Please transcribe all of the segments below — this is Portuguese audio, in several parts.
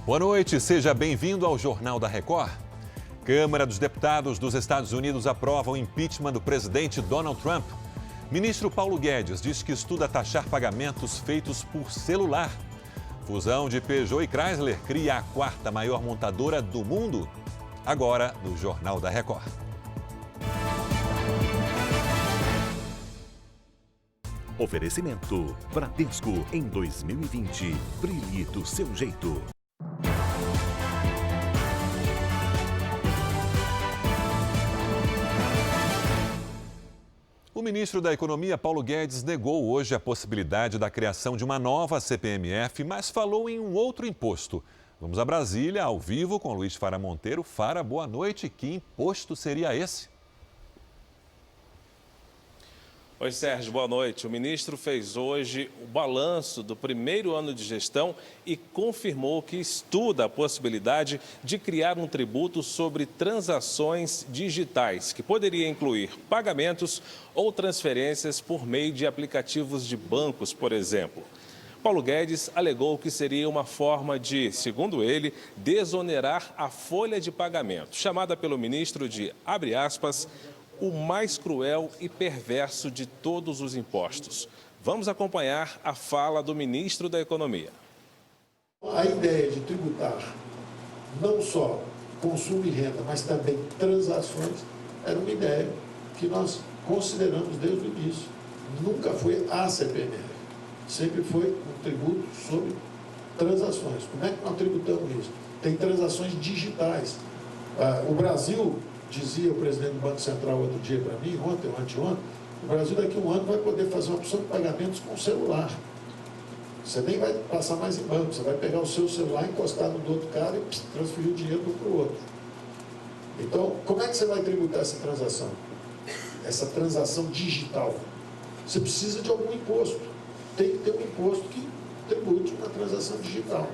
Boa noite, seja bem-vindo ao Jornal da Record. Câmara dos Deputados dos Estados Unidos aprova o impeachment do presidente Donald Trump. Ministro Paulo Guedes diz que estuda taxar pagamentos feitos por celular. Fusão de Peugeot e Chrysler cria a quarta maior montadora do mundo. Agora, no Jornal da Record. Oferecimento Bradesco em 2020. Brilhe do seu jeito. O ministro da Economia, Paulo Guedes, negou hoje a possibilidade da criação de uma nova CPMF, mas falou em um outro imposto. Vamos a Brasília, ao vivo, com Luiz Fara Monteiro. Fara, boa noite. Que imposto seria esse? Oi, Sérgio, boa noite. O ministro fez hoje o balanço do primeiro ano de gestão e confirmou que estuda a possibilidade de criar um tributo sobre transações digitais, que poderia incluir pagamentos ou transferências por meio de aplicativos de bancos, por exemplo. Paulo Guedes alegou que seria uma forma de, segundo ele, desonerar a folha de pagamento, chamada pelo ministro de, abre aspas, o mais cruel e perverso de todos os impostos. Vamos acompanhar a fala do ministro da Economia. A ideia de tributar não só consumo e renda, mas também transações, era uma ideia que nós consideramos desde o início. Nunca foi a CPMF, sempre foi um tributo sobre transações. Como é que nós tributamos isso? Tem transações digitais. O Brasil, dizia o presidente do Banco Central outro dia para mim, ontem ou anteontem, o Brasil daqui a um ano vai poder fazer uma opção de pagamentos com celular. Você nem vai passar mais em banco, você vai pegar o seu celular, encostar no do outro cara e transferir o dinheiro um para o outro. Então, como é que você vai tributar essa transação? Essa transação digital? Você precisa de algum imposto. Tem que ter um imposto que tribute uma transação digital.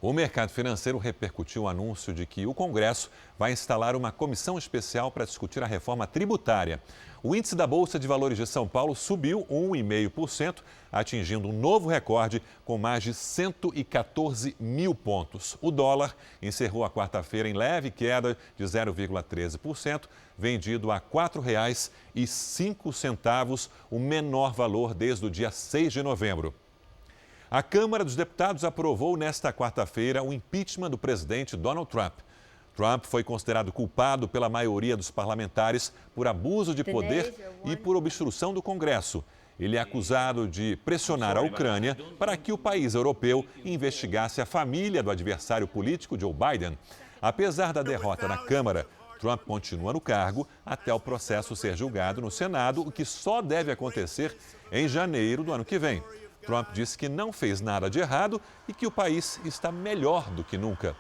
O mercado financeiro repercutiu o anúncio de que o Congresso vai instalar uma comissão especial para discutir a reforma tributária. O índice da Bolsa de Valores de São Paulo subiu 1,5%, atingindo um novo recorde com mais de 114 mil pontos. O dólar encerrou a quarta-feira em leve queda de 0,13%, vendido a R$ 4,05, o menor valor desde o dia 6 de novembro. A Câmara dos Deputados aprovou nesta quarta-feira o impeachment do presidente Donald Trump. Trump foi considerado culpado pela maioria dos parlamentares por abuso de poder e por obstrução do Congresso. Ele é acusado de pressionar a Ucrânia para que o país europeu investigasse a família do adversário político Joe Biden. Apesar da derrota na Câmara, Trump continua no cargo até o processo ser julgado no Senado, o que só deve acontecer em janeiro do ano que vem. Trump disse que não fez nada de errado e que o país está melhor do que nunca.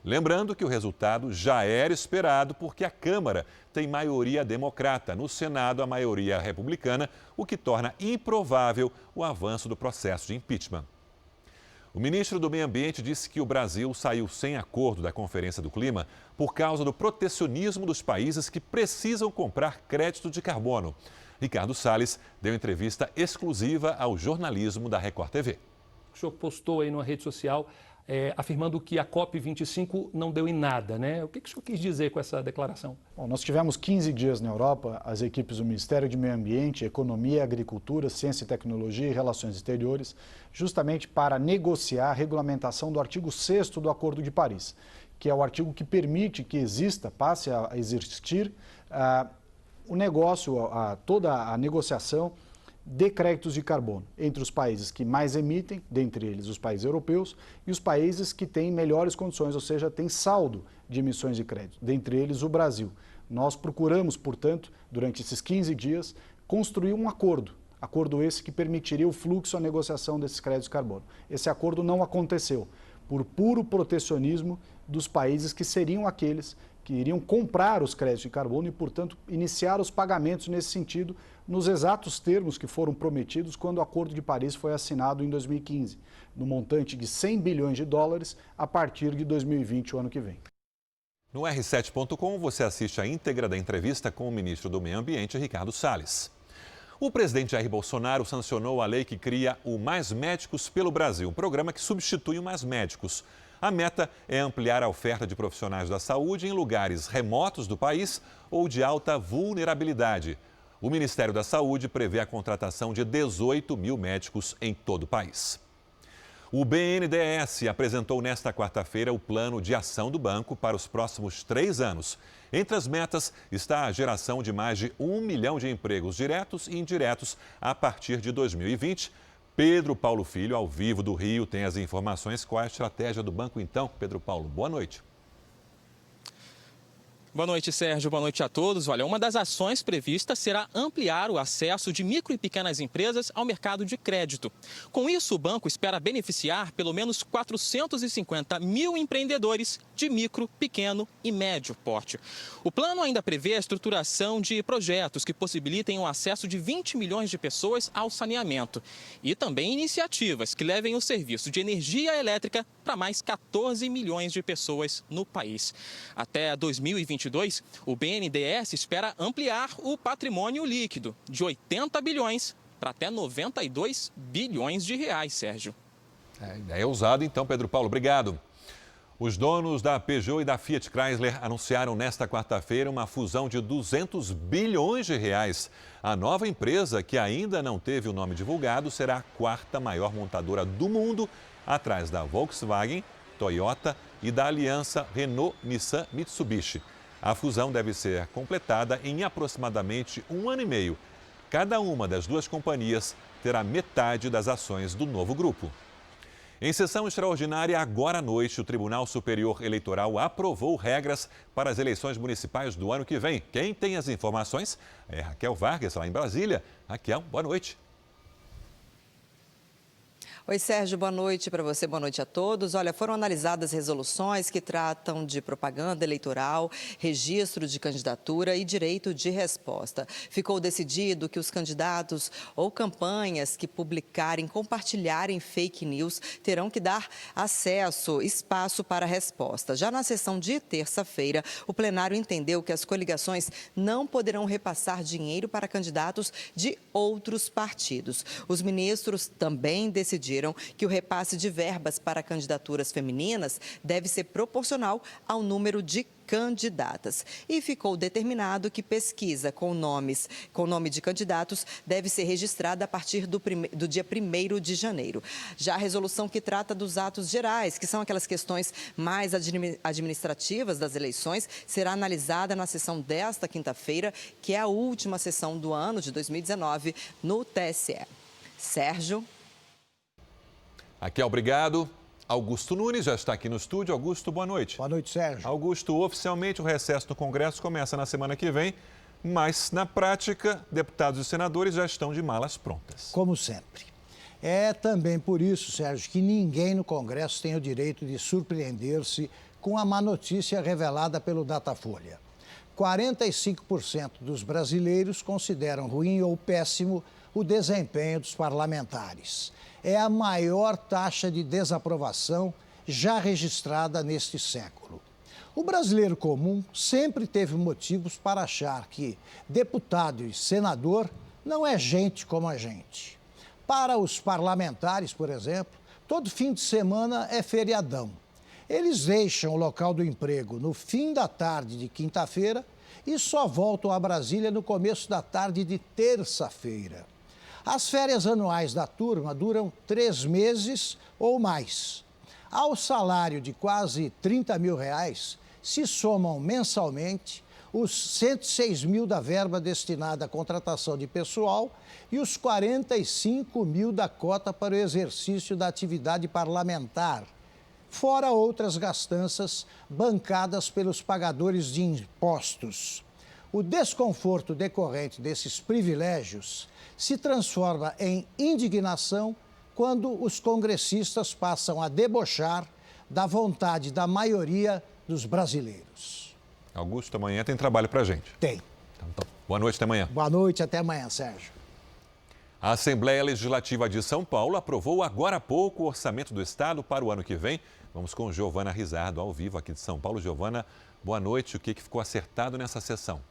Lembrando que o resultado já era esperado porque a Câmara tem maioria democrata, no Senado a maioria republicana, o que torna improvável o avanço do processo de impeachment. O ministro do Meio Ambiente disse que o Brasil saiu sem acordo da Conferência do Clima por causa do protecionismo dos países que precisam comprar crédito de carbono. Ricardo Salles deu entrevista exclusiva ao jornalismo da Record TV. O senhor postou aí numa rede social afirmando que a COP25 não deu em nada, né? O que o senhor quis dizer com essa declaração? Bom, nós tivemos 15 dias na Europa, as equipes do Ministério de Meio Ambiente, Economia, Agricultura, Ciência e Tecnologia e Relações Exteriores, justamente para negociar a regulamentação do artigo 6º do Acordo de Paris, que é o artigo que permite que passe a existir o negócio, toda a negociação de créditos de carbono entre os países que mais emitem, dentre eles os países europeus, e os países que têm melhores condições, ou seja, têm saldo de emissões de crédito, dentre eles o Brasil. Nós procuramos, portanto, durante esses 15 dias, construir um acordo esse que permitiria o fluxo, a negociação desses créditos de carbono. Esse acordo não aconteceu, por puro protecionismo dos países que seriam aqueles que iriam comprar os créditos de carbono e, portanto, iniciar os pagamentos nesse sentido, nos exatos termos que foram prometidos quando o Acordo de Paris foi assinado em 2015, no montante de 100 bilhões de dólares a partir de 2020, o ano que vem. No R7.com você assiste a íntegra da entrevista com o ministro do Meio Ambiente, Ricardo Salles. O presidente Jair Bolsonaro sancionou a lei que cria o Mais Médicos pelo Brasil, um programa que substitui o Mais Médicos. A meta é ampliar a oferta de profissionais da saúde em lugares remotos do país ou de alta vulnerabilidade. O Ministério da Saúde prevê a contratação de 18 mil médicos em todo o país. O BNDES apresentou nesta quarta-feira o plano de ação do banco para os próximos 3 anos. Entre as metas está a geração de mais de 1 milhão de empregos diretos e indiretos a partir de 2020. Pedro Paulo Filho, ao vivo do Rio, tem as informações. Qual é a estratégia do banco então? Pedro Paulo, boa noite. Boa noite, Sérgio. Boa noite a todos. Olha, uma das ações previstas será ampliar o acesso de micro e pequenas empresas ao mercado de crédito. Com isso, o banco espera beneficiar pelo menos 450 mil empreendedores de micro, pequeno e médio porte. O plano ainda prevê a estruturação de projetos que possibilitem o acesso de 20 milhões de pessoas ao saneamento e também iniciativas que levem o serviço de energia elétrica para mais 14 milhões de pessoas no país. Até 2022, o BNDES espera ampliar o patrimônio líquido de 80 bilhões para até 92 bilhões de reais, Sérgio. É ousado então, Pedro Paulo. Obrigado. Os donos da Peugeot e da Fiat Chrysler anunciaram nesta quarta-feira uma fusão de 200 bilhões de reais. A nova empresa, que ainda não teve o nome divulgado, será a quarta maior montadora do mundo, atrás da Volkswagen, Toyota e da aliança Renault-Nissan-Mitsubishi. A fusão deve ser completada em aproximadamente 1 ano e meio. Cada uma das duas companhias terá metade das ações do novo grupo. Em sessão extraordinária, agora à noite, o Tribunal Superior Eleitoral aprovou regras para as eleições municipais do ano que vem. Quem tem as informações é Raquel Vargas, lá em Brasília. Raquel, boa noite. Oi, Sérgio, boa noite para você, boa noite a todos. Olha, foram analisadas resoluções que tratam de propaganda eleitoral, registro de candidatura e direito de resposta. Ficou decidido que os candidatos ou campanhas que publicarem, compartilharem fake news terão que dar espaço para resposta. Já na sessão de terça-feira, o plenário entendeu que as coligações não poderão repassar dinheiro para candidatos de outros partidos. Os ministros também decidiram que o repasse de verbas para candidaturas femininas deve ser proporcional ao número de candidatas. E ficou determinado que pesquisa com nome de candidatos deve ser registrada a partir do dia 1º de janeiro. Já a resolução que trata dos atos gerais, que são aquelas questões mais administrativas das eleições, será analisada na sessão desta quinta-feira, que é a última sessão do ano de 2019 no TSE. Sérgio. Raquel, obrigado. Augusto Nunes já está aqui no estúdio. Augusto, boa noite. Boa noite, Sérgio. Augusto, oficialmente o recesso no Congresso começa na semana que vem, mas na prática, deputados e senadores já estão de malas prontas. Como sempre. É também por isso, Sérgio, que ninguém no Congresso tem o direito de surpreender-se com a má notícia revelada pelo Datafolha. 45% dos brasileiros consideram ruim ou péssimo o desempenho dos parlamentares. É a maior taxa de desaprovação já registrada neste século. O brasileiro comum sempre teve motivos para achar que deputado e senador não é gente como a gente. Para os parlamentares, por exemplo, todo fim de semana é feriadão. Eles deixam o local do emprego no fim da tarde de quinta-feira e só voltam a Brasília no começo da tarde de terça-feira. As férias anuais da turma duram 3 meses ou mais. Ao salário de quase 30 mil reais, se somam mensalmente os 106 mil da verba destinada à contratação de pessoal e os 45 mil da cota para o exercício da atividade parlamentar, fora outras gastanças bancadas pelos pagadores de impostos. O desconforto decorrente desses privilégios se transforma em indignação quando os congressistas passam a debochar da vontade da maioria dos brasileiros. Augusto, amanhã tem trabalho para a gente. Tem. Então, boa noite, até amanhã. Boa noite, até amanhã, Sérgio. A Assembleia Legislativa de São Paulo aprovou agora há pouco o orçamento do Estado para o ano que vem. Vamos com Giovana Rizardo, ao vivo aqui de São Paulo. Giovana, boa noite. O que ficou acertado nessa sessão?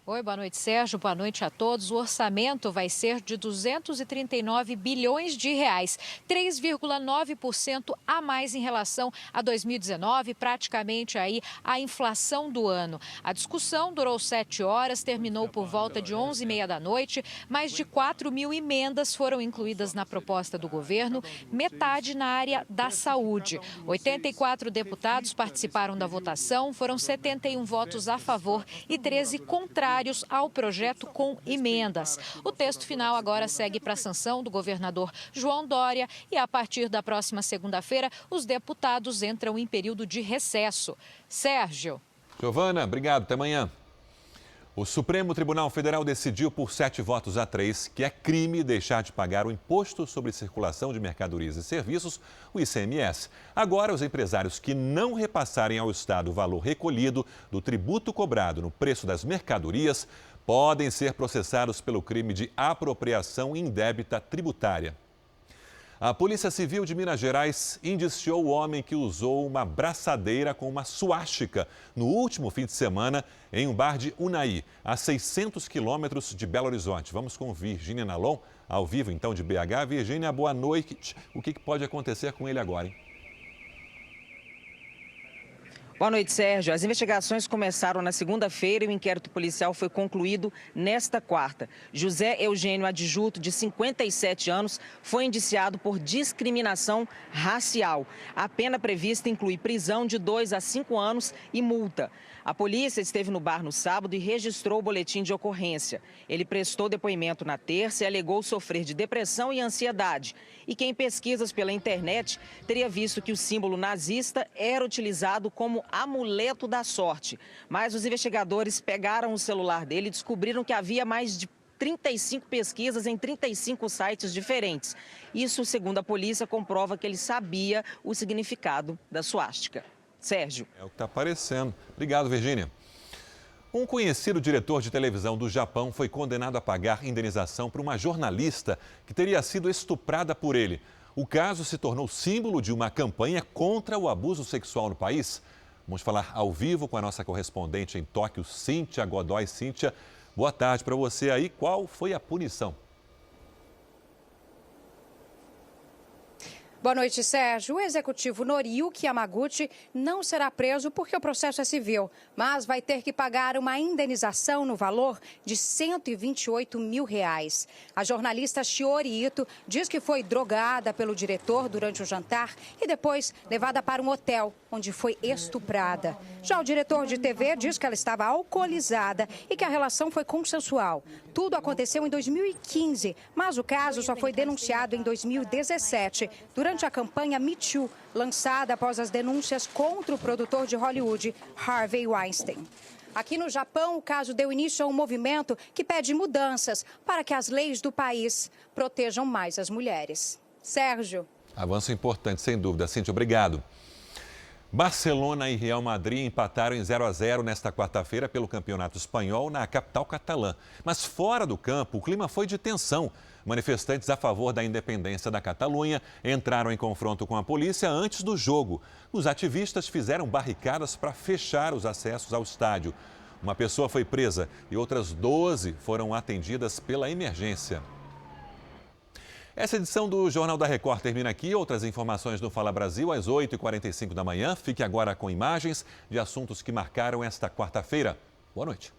Oi, boa noite, Sérgio. Boa noite a todos. O orçamento vai ser de 239 bilhões de reais, 3,9% a mais em relação a 2019, praticamente aí a inflação do ano. A discussão durou 7 horas, terminou por volta de 11h30 da noite. Mais de 4 mil emendas foram incluídas na proposta do governo, metade na área da saúde. 84 deputados participaram da votação, foram 71 votos a favor e 13 contrários ao projeto com emendas. O texto final agora segue para a sanção do governador João Dória e a partir da próxima segunda-feira os deputados entram em período de recesso. Sérgio. Giovana, obrigado. Até amanhã. O Supremo Tribunal Federal decidiu por 7-3 que é crime deixar de pagar o Imposto sobre Circulação de Mercadorias e Serviços, o ICMS. Agora, os empresários que não repassarem ao Estado o valor recolhido do tributo cobrado no preço das mercadorias podem ser processados pelo crime de apropriação indébita tributária. A Polícia Civil de Minas Gerais indiciou o homem que usou uma braçadeira com uma suástica no último fim de semana em um bar de Unai, a 600 quilômetros de Belo Horizonte. Vamos com Virgínia Nalon, ao vivo então de BH. Virgínia, boa noite. O que pode acontecer com ele agora, hein? Boa noite, Sérgio. As investigações começaram na segunda-feira e o inquérito policial foi concluído nesta quarta. José Eugênio Adjuto, de 57 anos, foi indiciado por discriminação racial. A pena prevista inclui prisão de 2 a 5 anos e multa. A polícia esteve no bar no sábado e registrou o boletim de ocorrência. Ele prestou depoimento na terça e alegou sofrer de depressão e ansiedade. E que em pesquisas pela internet teria visto que o símbolo nazista era utilizado como amuleto da sorte. Mas os investigadores pegaram o celular dele e descobriram que havia mais de 35 pesquisas em 35 sites diferentes. Isso, segundo a polícia, comprova que ele sabia o significado da suástica. Sérgio. É o que está aparecendo. Obrigado, Virgínia. Um conhecido diretor de televisão do Japão foi condenado a pagar indenização para uma jornalista que teria sido estuprada por ele. O caso se tornou símbolo de uma campanha contra o abuso sexual no país. Vamos falar ao vivo com a nossa correspondente em Tóquio, Cíntia Godoy. Cíntia, boa tarde para você aí. Qual foi a punição? Boa noite, Sérgio. O executivo Noriyuki Yamaguchi não será preso porque o processo é civil, mas vai ter que pagar uma indenização no valor de 128 mil reais. A jornalista Shiori Ito diz que foi drogada pelo diretor durante o jantar e depois levada para um hotel, onde foi estuprada. Já o diretor de TV diz que ela estava alcoolizada e que a relação foi consensual. Tudo aconteceu em 2015, mas o caso só foi denunciado em 2017, durante a campanha Me Too, lançada após as denúncias contra o produtor de Hollywood, Harvey Weinstein. Aqui no Japão, o caso deu início a um movimento que pede mudanças para que as leis do país protejam mais as mulheres. Sérgio. Avanço importante, sem dúvida. Cíntia, obrigado. Barcelona e Real Madrid empataram em 0-0 nesta quarta-feira pelo Campeonato Espanhol na capital catalã. Mas fora do campo, o clima foi de tensão. Manifestantes a favor da independência da Catalunha entraram em confronto com a polícia antes do jogo. Os ativistas fizeram barricadas para fechar os acessos ao estádio. Uma pessoa foi presa e outras 12 foram atendidas pela emergência. Essa edição do Jornal da Record termina aqui. Outras informações no Fala Brasil às 8h45 da manhã. Fique agora com imagens de assuntos que marcaram esta quarta-feira. Boa noite.